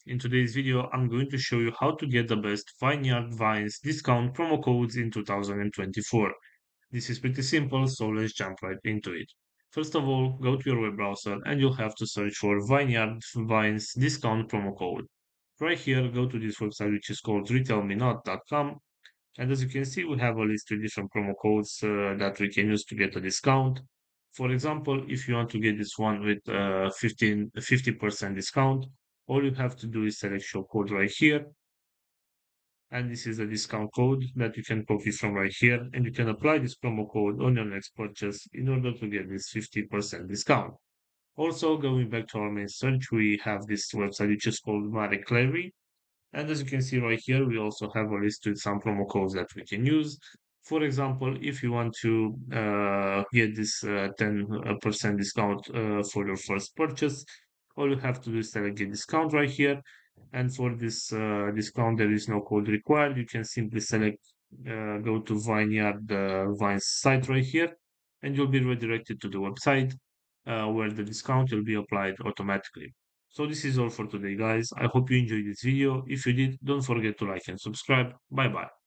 In today's video, I'm going to show you how to get the best Vineyard Vines discount promo codes in 2024. This is pretty simple, so let's jump right into it. First of all, go to your web browser and you'll have to search for Vineyard Vines discount promo code. Right here, go to this website which is called retailmenot.com, and as you can see, we have a list of different promo codes that we can use to get a discount. For example, if you want to get this one with 50% discount, all you have to do is select show code right here. And this is a discount code that you can copy from right here. And you can apply this promo code on your next purchase in order to get this 50% discount. Also, going back to our main search, we have this website which is called Marie Clary, and as you can see right here, we also have a list with some promo codes that we can use. For example, if you want to get this 10% discount for your first purchase, all you have to do is select get discount right here. And for this discount, there is no code required. You can simply select go to Vineyard Vines site right here, and you'll be redirected to the website where the discount will be applied automatically. So this is all for today, guys. I hope you enjoyed this video. If you did, don't forget to like and subscribe. Bye bye.